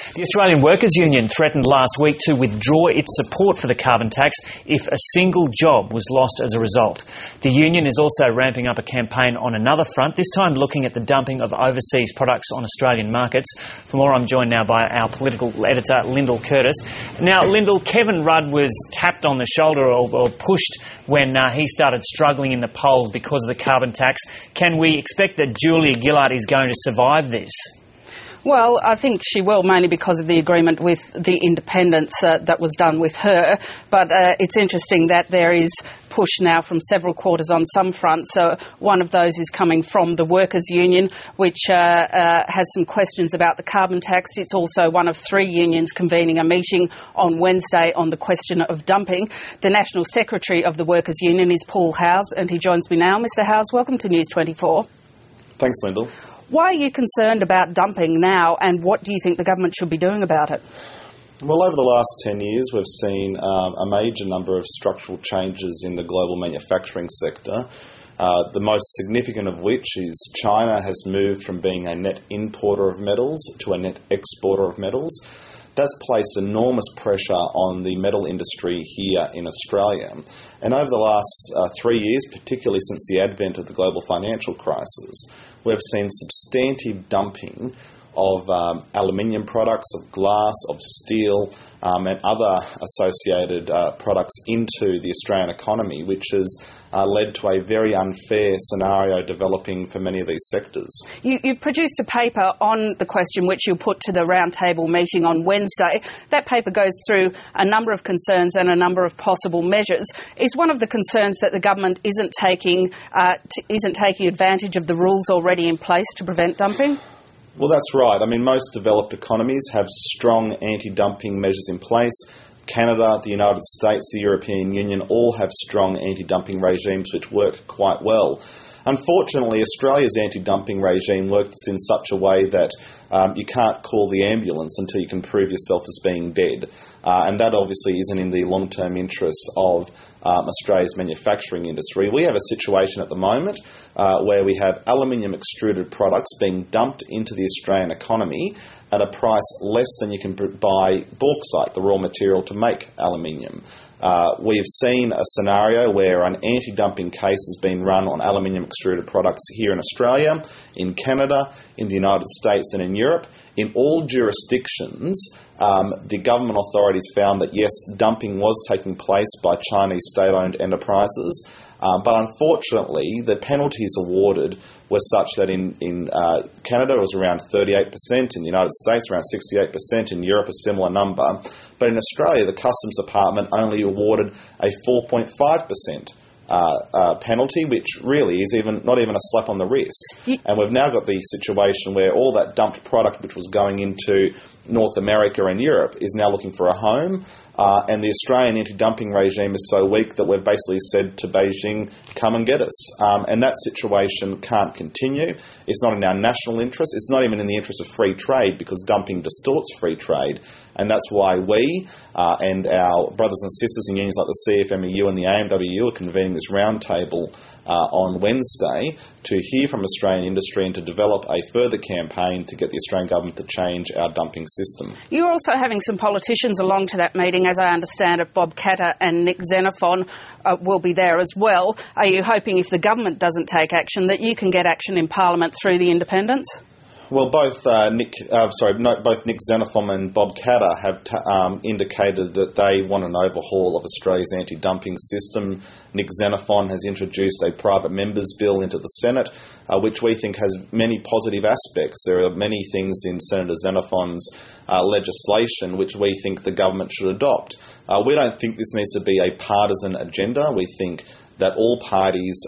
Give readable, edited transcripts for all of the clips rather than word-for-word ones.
The Australian Workers' Union threatened last week to withdraw its support for the carbon tax if a single job was lost as a result. The union is also ramping up a campaign on another front, this time looking at the dumping of overseas products on Australian markets. For more, I'm joined now by our political editor, Lyndall Curtis. Now, Lyndall, Kevin Rudd was tapped on the shoulder or pushed when he started struggling in the polls because of the carbon tax. Can we expect that Julia Gillard is going to survive this? Well, I think she will, mainly because of the agreement with the independents that was done with her. But it's interesting that there is push now from several quarters on some fronts. One of those is coming from the Workers' Union, which has some questions about the carbon tax. It's also one of three unions convening a meeting on Wednesday on the question of dumping. The National Secretary of the Workers' Union is Paul Howes, and he joins me now. Mr Howes, welcome to News 24. Thanks, Lyndall. Why are you concerned about dumping now, and what do you think the government should be doing about it? Well, over the last 10 years, we've seen a major number of structural changes in the global manufacturing sector, the most significant of which is China has moved from being a net importer of metals to a net exporter of metals. That's placed enormous pressure on the metal industry here in Australia. And over the last 3 years, particularly since the advent of the global financial crisis, we've seen substantive dumping of aluminium products, of glass, of steel, and other associated products into the Australian economy, which has led to a very unfair scenario developing for many of these sectors. You produced a paper on the question which you'll put to the roundtable meeting on Wednesday. That paper goes through a number of concerns and a number of possible measures. Is one of the concerns that the government isn't taking advantage of the rules already in place to prevent dumping? Well, that's right. I mean, most developed economies have strong anti-dumping measures in place. Canada, the United States, the European Union all have strong anti-dumping regimes which work quite well. Unfortunately, Australia's anti-dumping regime works in such a way that you can't call the ambulance until you can prove yourself as being dead. And that obviously isn't in the long-term interests of Australia's manufacturing industry. We have a situation at the moment where we have aluminium extruded products being dumped into the Australian economy at a price less than you can buy bauxite, the raw material to make aluminium. We've seen a scenario where an anti-dumping case has been run on aluminium extruded products here in Australia, in Canada, in the United States and in Europe. In all jurisdictions, the government authorities found that yes, dumping was taking place by Chinese state-owned enterprises, but unfortunately the penalties awarded were such that in Canada it was around 38%, in the United States around 68%, in Europe a similar number. But in Australia, the Customs Department only awarded a 4.5% penalty, which really is not even a slap on the wrist. And we've now got the situation where all that dumped product which was going into North America and Europe is now looking for a home. And the Australian anti-dumping regime is so weak that we've basically said to Beijing, come and get us. And that situation can't continue. It's not in our national interest. It's not even in the interest of free trade, because dumping distorts free trade. And that's why we and our brothers and sisters in unions like the CFMEU and the AWU are convening this roundtable on Wednesday to hear from Australian industry and to develop a further campaign to get the Australian government to change our dumping system. You're also having some politicians along to that meeting, as I understand it. Bob Katter and Nick Xenophon will be there as well. Are you hoping, if the government doesn't take action, that you can get action in Parliament through the independents? Well, both Nick Xenophon and Bob Katter have indicated that they want an overhaul of Australia's anti-dumping system. Nick Xenophon has introduced a private members bill into the Senate, which we think has many positive aspects. There are many things in Senator Xenophon's legislation which we think the government should adopt. We don't think this needs to be a partisan agenda. We think that all parties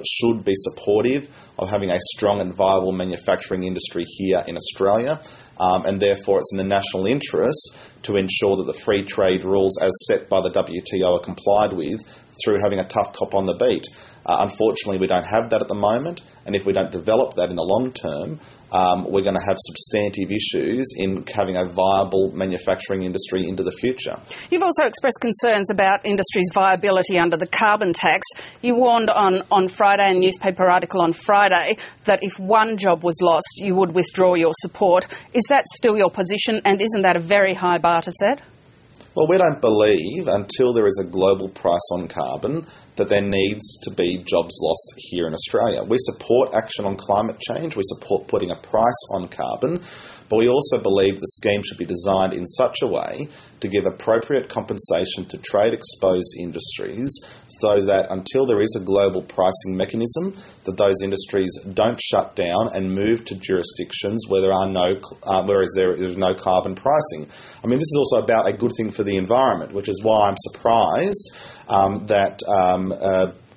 should be supportive of having a strong and viable manufacturing industry here in Australia, and therefore it's in the national interest to ensure that the free trade rules as set by the WTO are complied with through having a tough cop on the beat. Unfortunately, we don't have that at the moment, And if we don't develop that in the long term, we're going to have substantive issues in having a viable manufacturing industry into the future. You've also expressed concerns about industry's viability under the carbon tax. You warned on Friday, in a newspaper article on Friday, that if one job was lost, you would withdraw your support. Is that still your position, and isn't that a very high bar to set? Well, we don't believe, until there is a global price on carbon, that there needs to be jobs lost here in Australia. We support action on climate change, we support putting a price on carbon, but we also believe the scheme should be designed in such a way to give appropriate compensation to trade-exposed industries so that until there is a global pricing mechanism, that those industries don't shut down and move to jurisdictions where there is no carbon pricing. I mean, this is also about a good thing for the environment, which is why I'm surprised that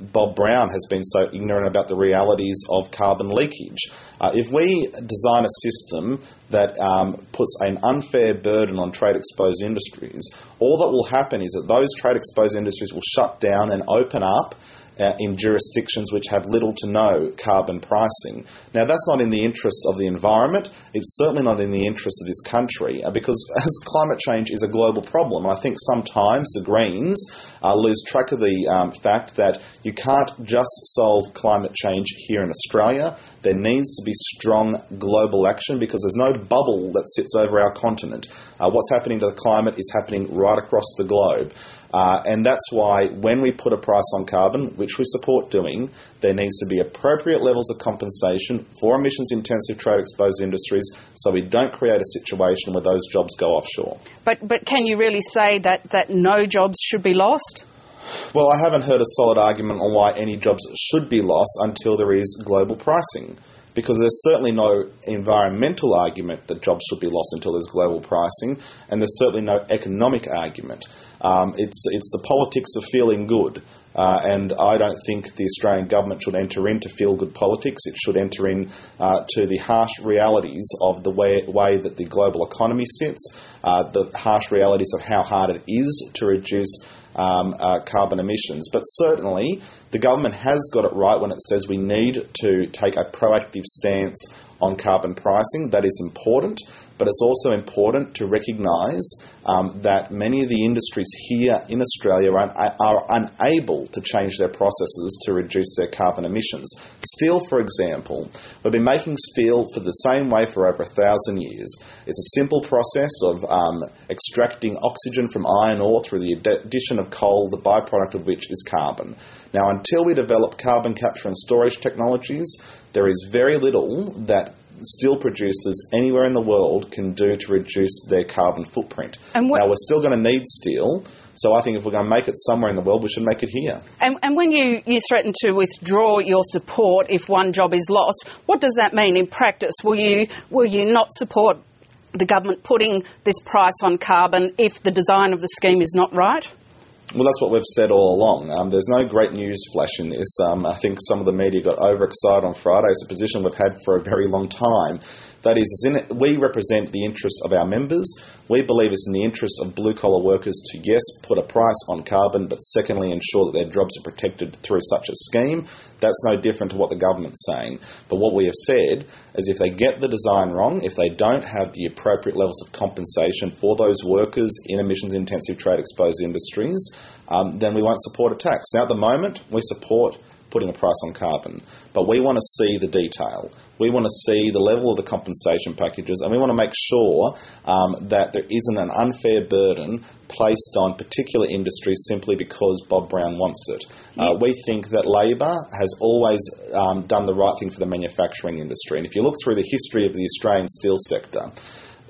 Bob Brown has been so ignorant about the realities of carbon leakage. If we design a system that puts an unfair burden on trade-exposed industries, all that will happen is that those trade-exposed industries will shut down and open up in jurisdictions which have little to no carbon pricing. Now, that's not in the interests of the environment. It's certainly not in the interests of this country, because as climate change is a global problem, I think sometimes the Greens lose track of the fact that you can't just solve climate change here in Australia. There needs to be strong global action, because there's no bubble that sits over our continent. What's happening to the climate is happening right across the globe. And that's why when we put a price on carbon, which we support doing, there needs to be appropriate levels of compensation for emissions-intensive trade-exposed industries so we don't create a situation where those jobs go offshore. But can you really say that no jobs should be lost? Well, I haven't heard a solid argument on why any jobs should be lost until there is global pricing, because there's certainly no environmental argument that jobs should be lost until there's global pricing, and there's certainly no economic argument. It's the politics of feeling good, and I don't think the Australian government should enter into feel-good politics. It should enter in to the harsh realities of the way that the global economy sits, the harsh realities of how hard it is to reduce carbon emissions. But certainly the government has got it right when it says we need to take a proactive stance on carbon pricing. That is important, but it's also important to recognise that many of the industries here in Australia are unable to change their processes to reduce their carbon emissions. Steel, for example, we've been making steel for the same way for over 1,000 years. It's a simple process of extracting oxygen from iron ore through the addition of coal, the byproduct of which is carbon. Now, until we develop carbon capture and storage technologies, there is very little that steel producers anywhere in the world can do to reduce their carbon footprint. Now, we're still going to need steel, so I think if we're going to make it somewhere in the world, we should make it here. And when you threaten to withdraw your support if one job is lost, what does that mean in practice? Will you not support the government putting this price on carbon if the design of the scheme is not right? Well, that's what we've said all along. There's no great news flash in this. I think some of the media got overexcited on Friday. It's a position we've had for a very long time. That is, we represent the interests of our members. We believe it's in the interests of blue-collar workers to, yes, put a price on carbon, but secondly, ensure that their jobs are protected through such a scheme. That's no different to what the government's saying. But what we have said is if they get the design wrong, if they don't have the appropriate levels of compensation for those workers in emissions-intensive trade-exposed industries, then we won't support a tax. Now, at the moment, we support putting a price on carbon, but we want to see the detail. We want to see the level of the compensation packages, and we want to make sure that there isn't an unfair burden placed on particular industries simply because Bob Brown wants it. We think that Labor has always done the right thing for the manufacturing industry, and if you look through the history of the Australian steel sector,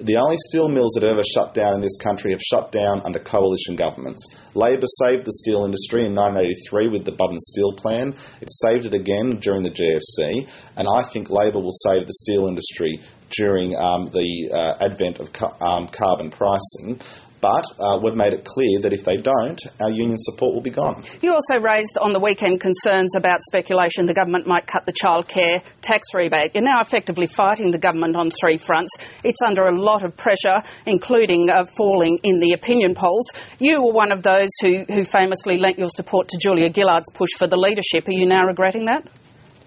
the only steel mills that have ever shut down in this country have shut down under coalition governments. Labor saved the steel industry in 1983 with the Budden Steel Plan. It saved it again during the GFC. And I think Labor will save the steel industry during the advent of carbon pricing. But we've made it clear that if they don't, our union support will be gone. You also raised on the weekend concerns about speculation the government might cut the childcare tax rebate. You're now effectively fighting the government on three fronts. It's under a lot of pressure, including falling in the opinion polls. You were one of those who famously lent your support to Julia Gillard's push for the leadership. Are you now regretting that?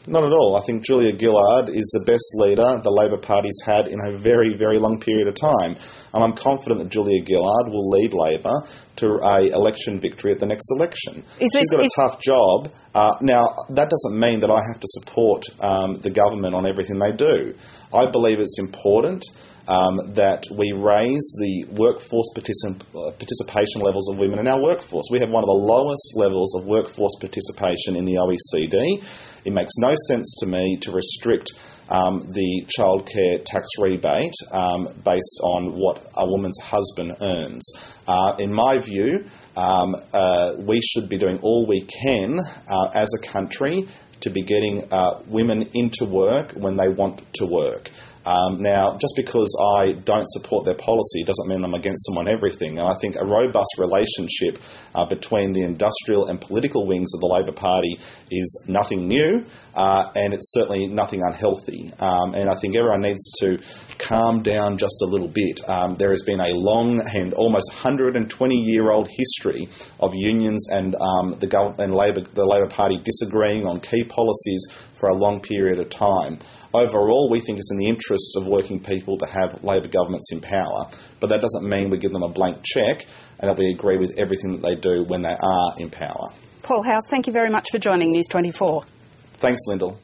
Not at all. I think Julia Gillard is the best leader the Labor Party's had in a very, very long period of time. And I'm confident that Julia Gillard will lead Labor to an election victory at the next election. She's got a tough job. Now, that doesn't mean that I have to support the government on everything they do. I believe it's important that we raise the workforce participation levels of women in our workforce. We have one of the lowest levels of workforce participation in the OECD. It makes no sense to me to restrict the childcare tax rebate based on what a woman's husband earns. In my view, we should be doing all we can as a country to be getting women into work when they want to work. Now, just because I don't support their policy doesn't mean I'm against them on everything. And I think a robust relationship between the industrial and political wings of the Labor Party is nothing new, and it's certainly nothing unhealthy. And I think everyone needs to calm down just a little bit. There has been a long and almost 120-year-old history of unions and the Labor Party disagreeing on key policies for a long period of time. Overall, we think it's in the interests of working people to have Labor governments in power, but that doesn't mean we give them a blank cheque and that we agree with everything that they do when they are in power. Paul House, thank you very much for joining News 24. Thanks, Lyndall.